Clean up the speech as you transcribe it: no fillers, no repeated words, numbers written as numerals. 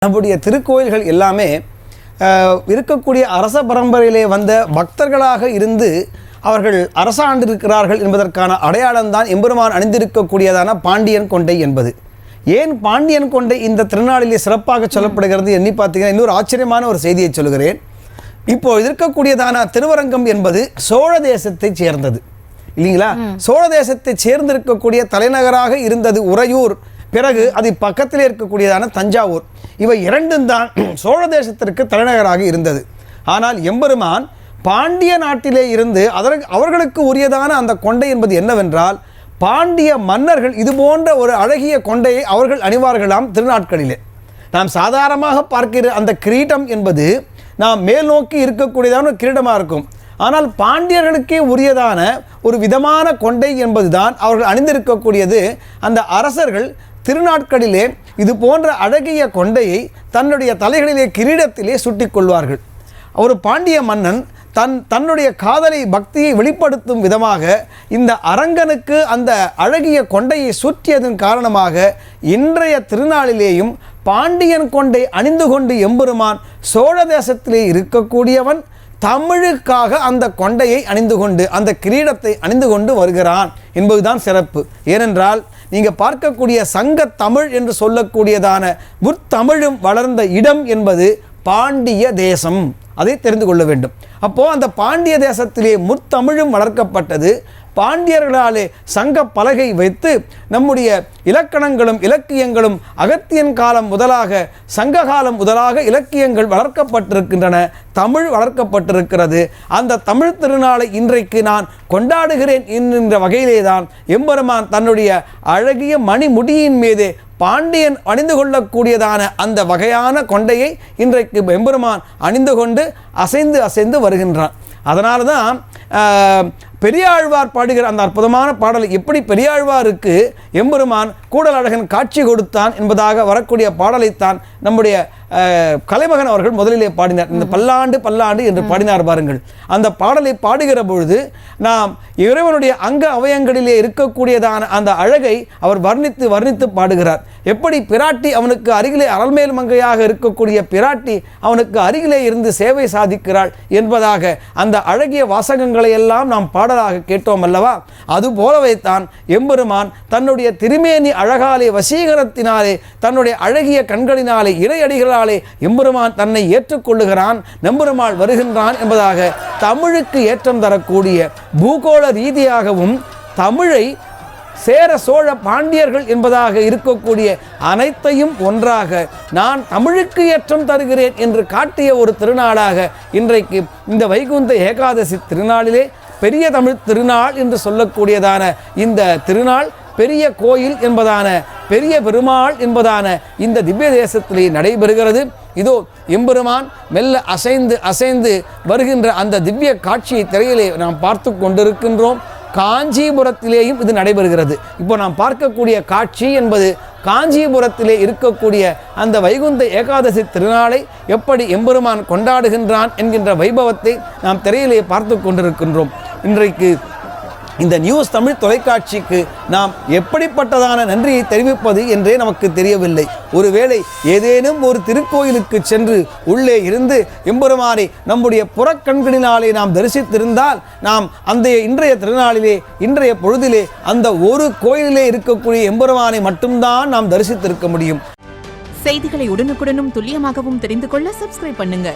நம்முடைய திருக்கோயில்கள் எல்லாமே இருக்கக்கூடிய அரச பரம்பரையிலே வந்த பக்தர்களாக இருந்து அவர்கள் அரசாண்டிருக்கிறார்கள் என்பதற்கான அடையாளம்தான் எம்பெருமான் அணிந்திருக்கக்கூடியதான பாண்டியன் கொண்டை என்பது. ஏன் பாண்டியன் கொண்டை இந்த திருநாளிலே சிறப்பாக சொல்லப்படுகிறது எண்ணி பார்த்தீங்கன்னா இன்னொரு ஆச்சரியமான ஒரு செய்தியை சொல்கிறேன். இப்போ இருக்கக்கூடியதான திருவரங்கம் என்பது சோழ தேசத்தை சேர்ந்தது இல்லைங்களா? சோழ தேசத்தை சேர்ந்திருக்கக்கூடிய தலைநகராக இருந்தது உறையூர், பிறகு அது பக்கத்திலே இருக்கக்கூடியதான தஞ்சாவூர். இவை இரண்டும் தான் சோழ தேசத்திற்கு தலைநகராக இருந்தது. ஆனால் எம்பெருமான் பாண்டிய நாட்டிலே இருந்து அவர்களுக்கு உரியதான அந்த கொண்டை என்பது என்னவென்றால், பாண்டிய மன்னர்கள் இது போன்ற ஒரு அழகிய கொண்டையை அவர்கள் அணிவார்களாம் திருநாட்களிலே. நாம் சாதாரணமாக பார்க்கிற அந்த கிரீடம் என்பது நாம் மேல் நோக்கி இருக்கக்கூடியதான ஒரு கிரீடமாக இருக்கும். ஆனால் பாண்டியர்களுக்கே உரியதான ஒரு விதமான கொண்டை என்பதுதான் அவர்கள் அணிந்திருக்கக்கூடியது. அந்த அரசர்கள் திருநாட்களிலே இது போன்ற அழகிய கொண்டையை தன்னுடைய தலைகளிலே கிரீடத்திலே சுட்டிக் கொள்வார்கள். ஒரு பாண்டிய மன்னன் தன்னுடைய காதலை பக்தியை வெளிப்படுத்தும் விதமாக இந்த அரங்கனுக்கு அந்த அழகிய கொண்டையை சுற்றியதன் காரணமாக இன்றைய திருநாளிலேயும் பாண்டியன் கொண்டை அணிந்து கொண்டு எம்பெருமான் சோழ தேசத்திலே இருக்கக்கூடியவன் தமிழுக்காக அந்த கொண்டையை அணிந்து கொண்டு அந்த கிரீடத்தை அணிந்து கொண்டு வருகிறான் என்பதுதான் சிறப்பு. ஏனென்றால் நீங்கள் பார்க்கக்கூடிய சங்க தமிழ் என்று சொல்லக்கூடியதான முற்தமிழும் வளர்ந்த இடம் என்பது பாண்டிய தேசம். அதை தெரிந்து கொள்ள வேண்டும். அப்போது அந்த பாண்டிய தேசத்திலே முற்தமிழும் வளர்க்கப்பட்டது. பாண்டியர்களாலே சங்க பலகை வைத்து நம்முடைய இலக்கணங்களும் இலக்கியங்களும் அகத்தியன் காலம் முதலாக சங்க காலம் முதலாக இலக்கியங்கள் வளர்க்கப்பட்டிருக்கின்றன, தமிழ் வளர்க்கப்பட்டிருக்கிறது. அந்த தமிழ் திருநாளை இன்றைக்கு நான் கொண்டாடுகிறேன் என்கின்ற வகையிலே தான் எம்பெருமான் தன்னுடைய அழகிய மணிமுடியின் மீது பாண்டியன் அணிந்து கொள்ளக்கூடியதான அந்த வகையான கொண்டையை இன்றைக்கு எம்பெருமான் அணிந்து கொண்டு அசைந்து வருகின்றான். அதனால தான் பெரியாழ்வார் பாடுகிற அந்த அற்புதமான பாடலை எப்படி பெரியாழ்வாருக்கு எம்பெருமான் கூடலழகன் காட்சி கொடுத்தான் என்பதாக வரக்கூடிய பாடலைத்தான் நம்முடைய கலைமகன் அவர்கள் முதலிலே பாடினார். இந்த பல்லாண்டு பல்லாண்டு என்று பாடினார் பாருங்கள். அந்த பாடலை பாடுகிற பொழுது நாம் இறைவனுடைய அங்க அவயங்களிலே இருக்கக்கூடியதான அந்த அழகை அவர் வர்ணித்து பாடுகிறார். எப்படி பிராட்டி அவனுக்கு அருகிலே அரல்மேல் மங்கையாக இருக்கக்கூடிய பிராட்டி அவனுக்கு அருகிலே இருந்து சேவை சாதிக்கிறாள் என்பதாக அந்த அழகிய வாசகங்களை எல்லாம் நாம் பாடலாக கேட்டோம் அல்லவா? அதுபோலவே தான் எம்பெருமான் தன்னுடைய திருமேனி அழகாலே வசீகரத்தினாலே தன்னுடைய அழகிய கண்களினாலே இடையடிகளாலே எம்பெருமான் தன்னை ஏற்றுக்கொள்ளுகிறான், நம்பெருமாள் வருகின்றான் என்பதாக தமிழுக்கு ஏற்றம் தரக்கூடிய பூகோள ரீதியாகவும் தமிழை சேர சோழ பாண்டியர்கள் என்பதாக இருக்கக்கூடிய அனைத்தையும் ஒன்றாக நான் தமிழுக்கு ஏற்றம் தருகிறேன் என்று காட்டிய ஒரு திருநாளாக இன்றைக்கு இந்த வைகுந்த ஏகாதசி திருநாளிலே பெரிய தமிழ் திருநாள் என்று சொல்லக்கூடியதான இந்த திருநாள் பெரிய கோயில் என்பதான பெரிய பெருமாள் என்பதான இந்த திவ்ய தேசத்திலே நடைபெறுகிறது. இதோ எம்பெருமான் மெல்ல அசைந்து வருகின்ற அந்த திவ்ய காட்சியை திரையிலே நாம் பார்த்து கொண்டிருக்கின்றோம். காஞ்சிபுரத்திலேயும் இது நடைபெறுகிறது. இப்போ நாம் பார்க்கக்கூடிய காட்சி என்பது காஞ்சிபுரத்திலே இருக்கக்கூடிய அந்த வைகுந்த ஏகாதசி திருநாளை எப்படி எம்பெருமான் கொண்டாடுகின்றான் என்கின்ற வைபவத்தை நாம் திரையிலே பார்த்து கொண்டிருக்கின்றோம். இன்றைக்கு இந்த நியூஸ் தமிழ் தொலைக்காட்சிக்கு நாம் எப்படிப்பட்டதான நன்றியை தெரிவிப்பது என்றே நமக்கு தெரியவில்லை. ஒருவேளை ஏதேனும் ஒரு திருக்கோயிலுக்கு சென்று உள்ளே இருந்து எம்பெருமானை நம்முடைய புறக்கண்களினாலே நாம் தரிசித்திருந்தால் நாம் அந்த இன்றைய திருநாளிலே இன்றைய பொழுதிலே அந்த ஒரு கோயிலிலே இருக்கக்கூடிய எம்பெருமானை மட்டும்தான் நாம் தரிசித்திருக்க முடியும். செய்திகளை உடனுக்குடனும் துல்லியமாகவும் தெரிந்து கொள்ள சப்ஸ்கிரைப் பண்ணுங்க.